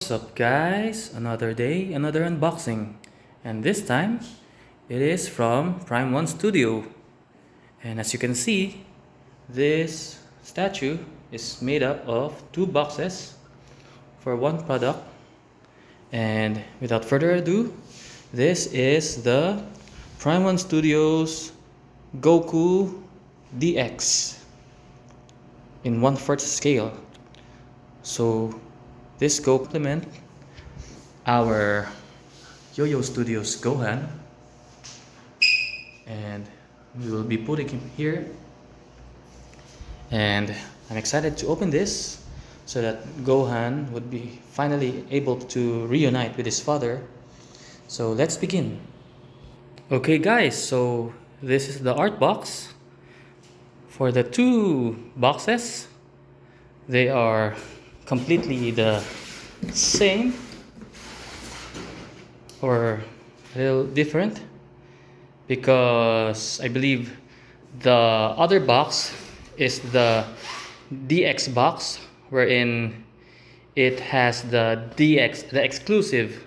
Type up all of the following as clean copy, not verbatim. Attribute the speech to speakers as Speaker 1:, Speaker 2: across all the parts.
Speaker 1: What's up guys? Another day, another unboxing. And this time, it is from Prime 1 Studio. And as you can see, this statue is made up of two boxes for one product. And without further ado, this is the Prime 1 Studios Goku DX in 1/4 scale. So this go complement our Yo-Yo Studios Gohan, and we will be putting him here. And I'm excited to open this so that Gohan would be finally able to reunite with his father. So let's begin. Okay guys, so this is the art box. For the two boxes, they are completely the same or a little different, because I believe the other box is the DX box, wherein it has the DX, the exclusive,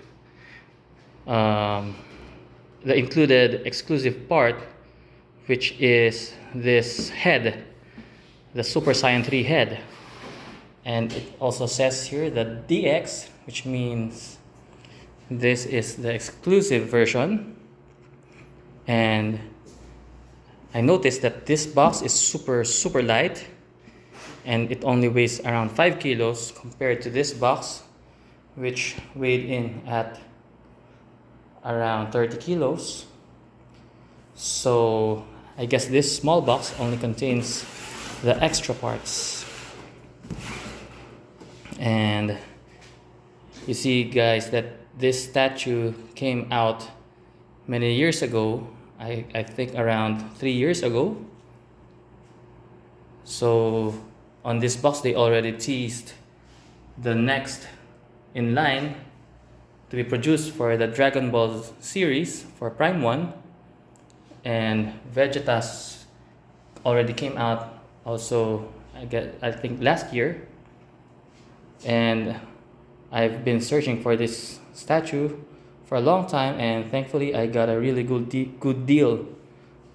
Speaker 1: the included exclusive part, which is this head, the Super Saiyan 3 head. And it also says here that DX, which means this is the exclusive version. And I noticed that this box is super light, and it only weighs around 5 kilos compared to this box, which weighed in at around 30 kilos. So I guess this small box only contains the extra parts. And you see guys that this statue came out many years ago. I think around 3 years ago. So on this box they already teased the next in line to be produced for the Dragon Ball series for Prime 1, and Vegeta's already came out also, I think last year. And I've been searching for this statue for a long time, and thankfully I got a really good deal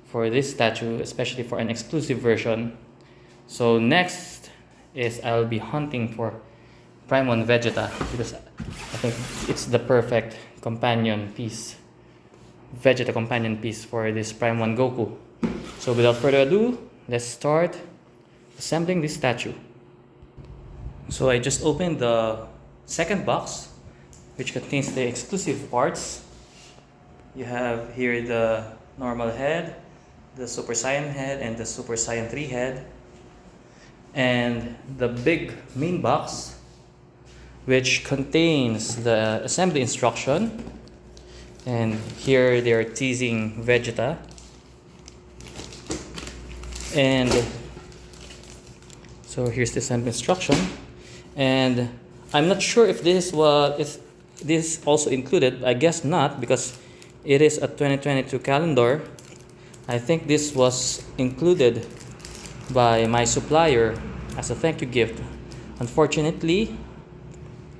Speaker 1: for this statue, especially for an exclusive version. So next is I'll be hunting for Prime 1 Vegeta, because I think it's the perfect companion piece, Vegeta companion piece for this Prime 1 Goku. So without further ado, let's start assembling this statue. So I just opened the second box, which contains the exclusive parts. You have here the normal head, the Super Saiyan head, and the Super Saiyan 3 head. And the big main box, which contains the assembly instruction. And here they are teasing Vegeta. And so here's the assembly instruction. And I'm not sure if this also included. I guess not, because it is a 2022 calendar. I think this was included by my supplier as a thank you gift. Unfortunately,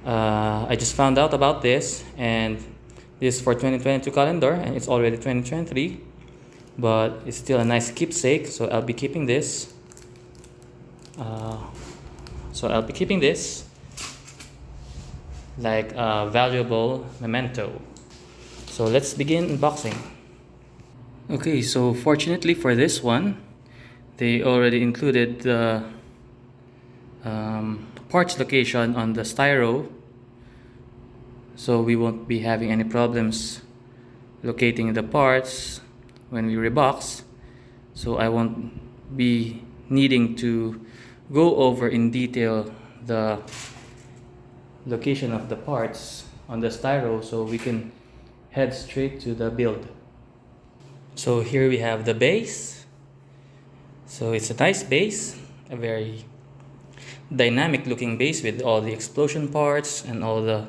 Speaker 1: I just found out about this, and this is for 2022 calendar, and it's already 2023, but it's still a nice keepsake, so I'll be keeping this. Like a valuable memento. So let's begin unboxing. Okay, so fortunately for this one, they already included the parts location on the styro, so we won't be having any problems locating the parts when we rebox. So I won't be needing to go over in detail the location of the parts on the styro, so we can head straight to the build. So here we have the base. So it's a nice base, a very dynamic looking base with all the explosion parts and all the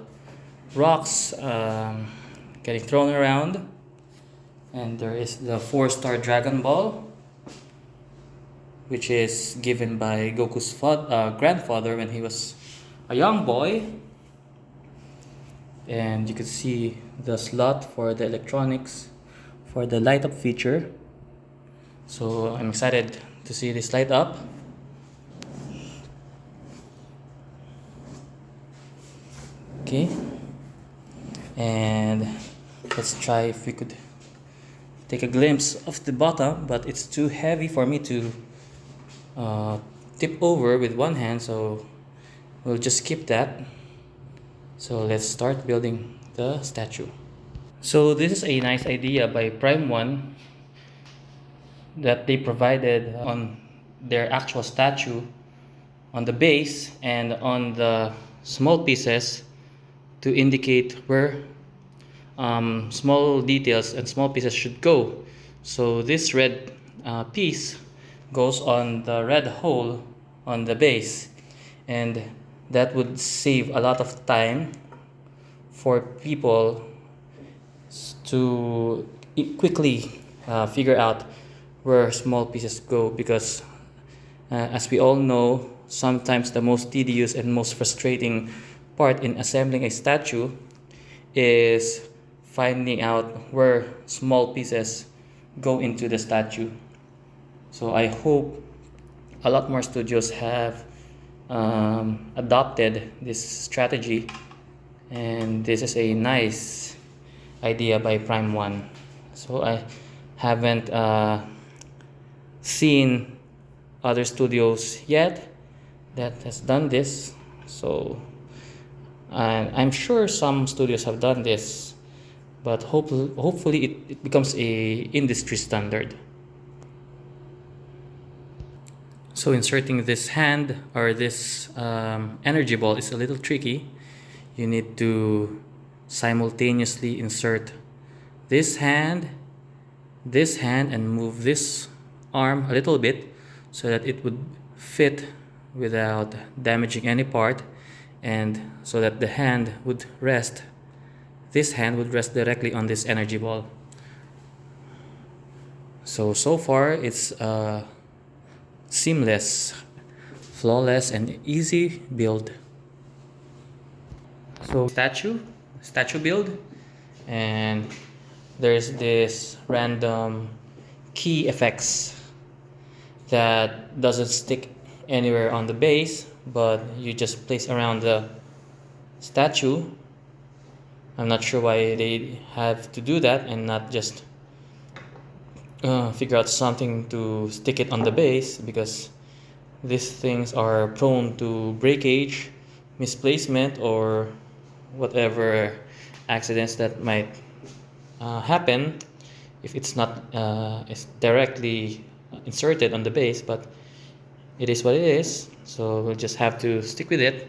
Speaker 1: rocks getting thrown around. And there is the 4-star Dragon Ball, which is given by Goku's grandfather when he was a young boy. and you can see the slot for the electronics for the light up feature. So I'm excited to see this light up. Okay, and let's try if we could take a glimpse of the bottom, but it's too heavy for me to tip over with one hand, so we'll just skip that. So let's start building the statue. So this is a nice idea by Prime 1 that they provided on their actual statue on the base and on the small pieces to indicate where small details and small pieces should go. So this red piece goes on the red hole on the base, and that would save a lot of time for people to quickly figure out where small pieces go, because as we all know, sometimes the most tedious and most frustrating part in assembling a statue is finding out where small pieces go into the statue. So I hope a lot more studios have adopted this strategy, and this is a nice idea by Prime 1. So I haven't seen other studios yet that has done this, so I'm sure some studios have done this, but hopefully it becomes a industry standard. So inserting this hand or this energy ball is a little tricky. You need to simultaneously insert this hand, and move this arm a little bit so that it would fit without damaging any part, and so that the hand would rest, this hand would rest directly on this energy ball. So far it's seamless, flawless, and easy build. So statue build, and there's this random key effects that doesn't stick anywhere on the base, but you just place around the statue. I'm not sure why they have to do that and not just figure out something to stick it on the base, because these things are prone to breakage, misplacement, or whatever accidents that might happen if it's not it's directly inserted on the base. But it is what it is, so we'll just have to stick with it.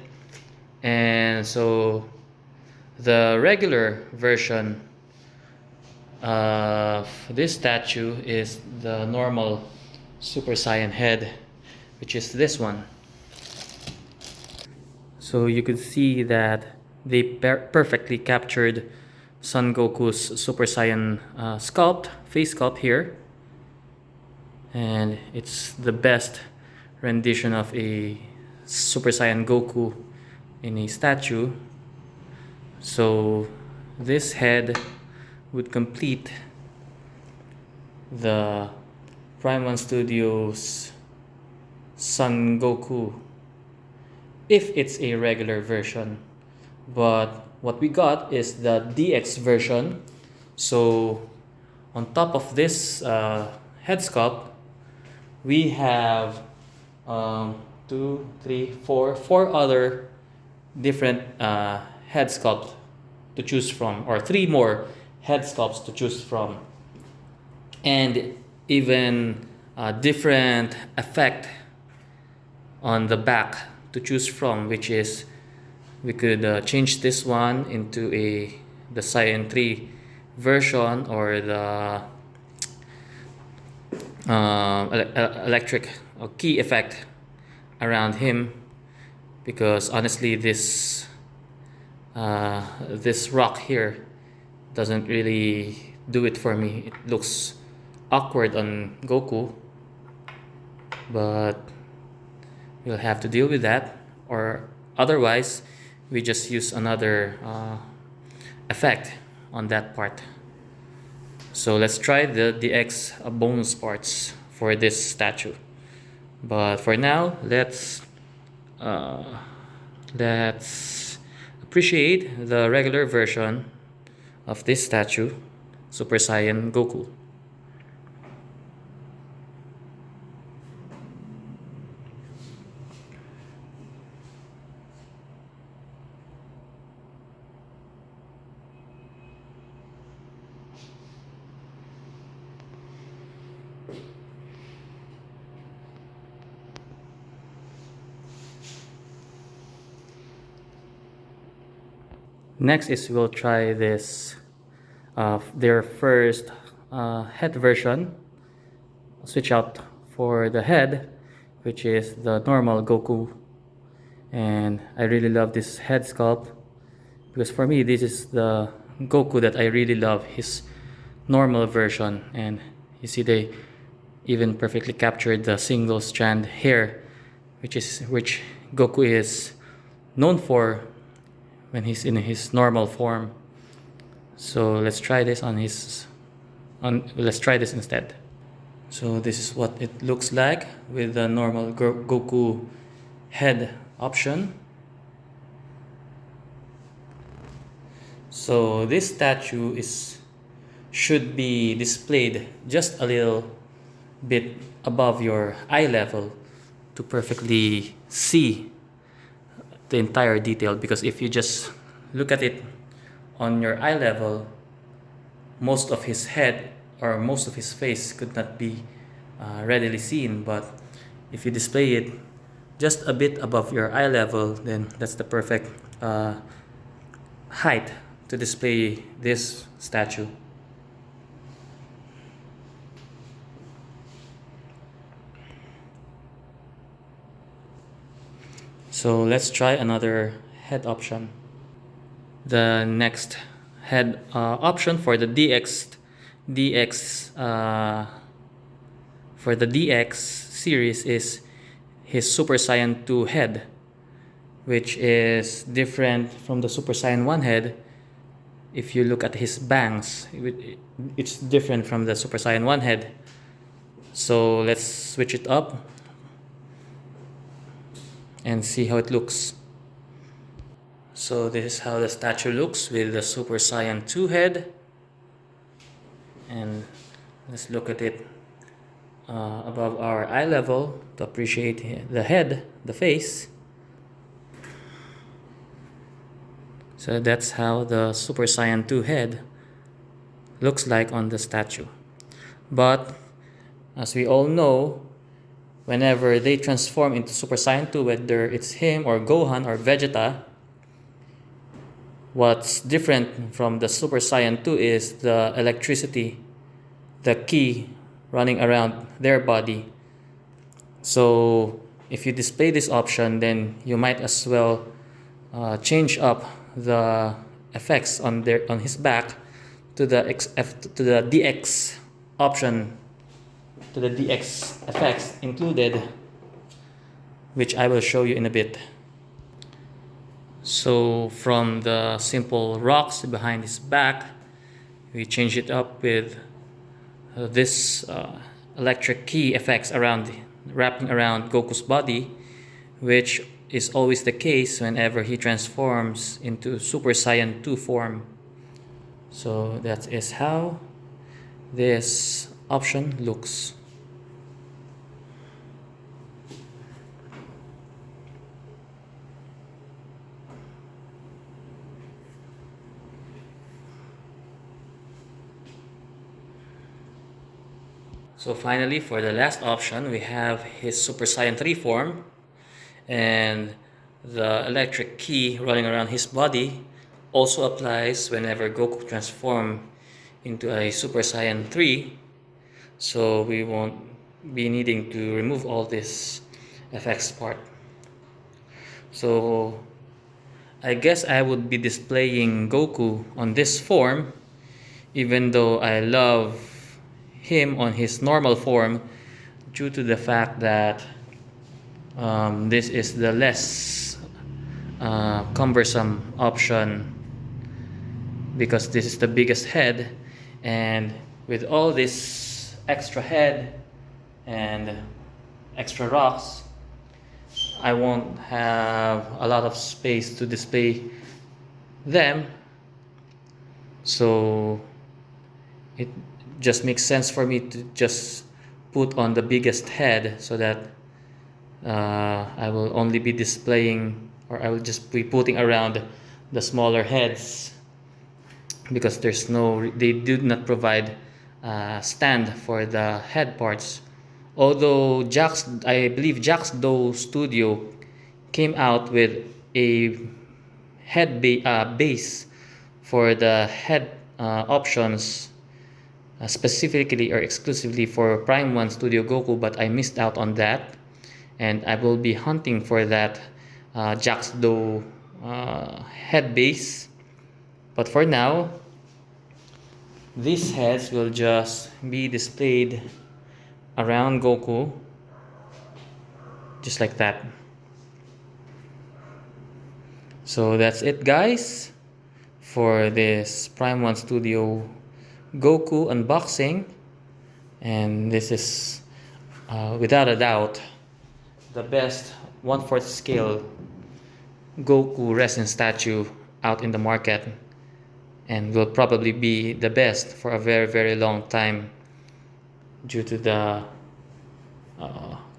Speaker 1: And so the regular version of this statue is the normal Super Saiyan head, which is this one. So you could see that they perfectly captured Son Goku's Super Saiyan face sculpt here, and it's the best rendition of a Super Saiyan Goku in a statue. So this head would complete the Prime 1 Studios Son Goku if it's a regular version. But what we got is the DX version. So on top of this head sculpt, we have four other different head sculpt to choose from, or three more head sculpts to choose from, and even a different effect on the back to choose from, which is we could change this one into the Saiyan 3 version, or the electric or key effect around him, because honestly this rock here doesn't really do it for me. It looks awkward on Goku, but we'll have to deal with that, or otherwise we just use another effect on that part. So let's try the DX bonus parts for this statue. But for now, let's appreciate the regular version of this statue, Super Saiyan Goku. Next is we'll try this their first head version. Switch out for the head, which is the normal Goku, and I really love this head sculpt because for me this is the Goku that I really love, his normal version. And you see they even perfectly captured the single strand hair, which Goku is known for when he's in his normal form. So let's try this let's try this instead. So this is what it looks like with the normal Goku head option. So this statue should be displayed just a little bit above your eye level to perfectly see the entire detail, because if you just look at it on your eye level, most of his head or most of his face could not be readily seen. But if you display it just a bit above your eye level, then that's the perfect height to display this statue. So let's try another head option. The next head option for the DX series is his Super Saiyan 2 head, which is different from the Super Saiyan 1 head. If you look at his bangs, it's different from the Super Saiyan 1 head. So let's switch it up and see how it looks. So this is how the statue looks with the Super Saiyan 2 head. And let's look at it above our eye level to appreciate the head, the face. So that's how the Super Saiyan 2 head looks like on the statue. But as we all know, whenever they transform into Super Saiyan 2, whether it's him or Gohan or Vegeta, what's different from the Super Saiyan 2 is the electricity, the ki running around their body. So if you display this option, then you might as well change up the effects on his back to the DX option, to the DX effects included, which I will show you in a bit. So from the simple rocks behind his back, we change it up with this electric ki effects wrapping around Goku's body, which is always the case whenever he transforms into Super Saiyan 2 form. So that is how this option looks. So finally, for the last option, we have his Super Saiyan 3 form, and the electric ki running around his body also applies whenever Goku transforms into a Super Saiyan 3. So we won't be needing to remove all this effects part. So I guess I would be displaying Goku on this form, even though I love him on his normal form, due to the fact that this is the less cumbersome option because this is the biggest head, and with all this extra head and extra rocks, I won't have a lot of space to display them, so it just makes sense for me to just put on the biggest head, so that I will only be displaying, or I will just be putting around the smaller heads, because they did not provide stand for the head parts. Although I believe Jaxdo Studio came out with a base for the head options, specifically or exclusively for Prime 1 Studio Goku, but I missed out on that, and I will be hunting for that Jaxdo head base. But for now, these heads will just be displayed around Goku, just like that. So that's it, guys, for this Prime 1 Studio Goku unboxing, and this is without a doubt the best 1/4 scale Goku Resin statue out in the market, and will probably be the best for a very, very long time, due to the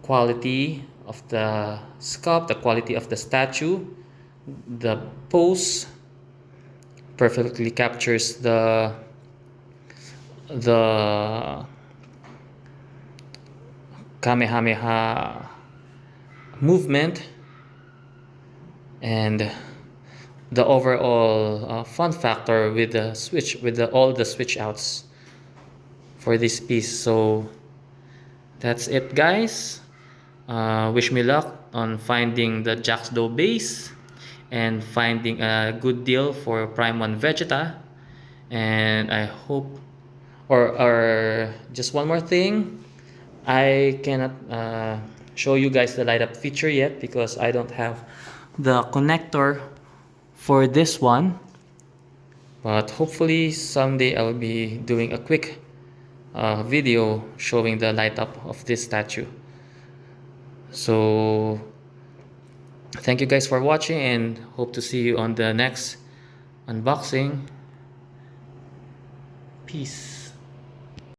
Speaker 1: quality of the sculpt, the quality of the statue. The pose perfectly captures the Kamehameha movement, and the overall fun factor with the switch, with all the switch outs for this piece. So that's it, guys. Wish me luck on finding the Jaxdo base and finding a good deal for Prime 1 Vegeta. And I hope, or just one more thing, I cannot show you guys the light up feature yet, because I don't have the connector for this one, but hopefully someday I will be doing a quick video showing the light up of this statue. So thank you guys for watching, and hope to see you on the next unboxing. Peace.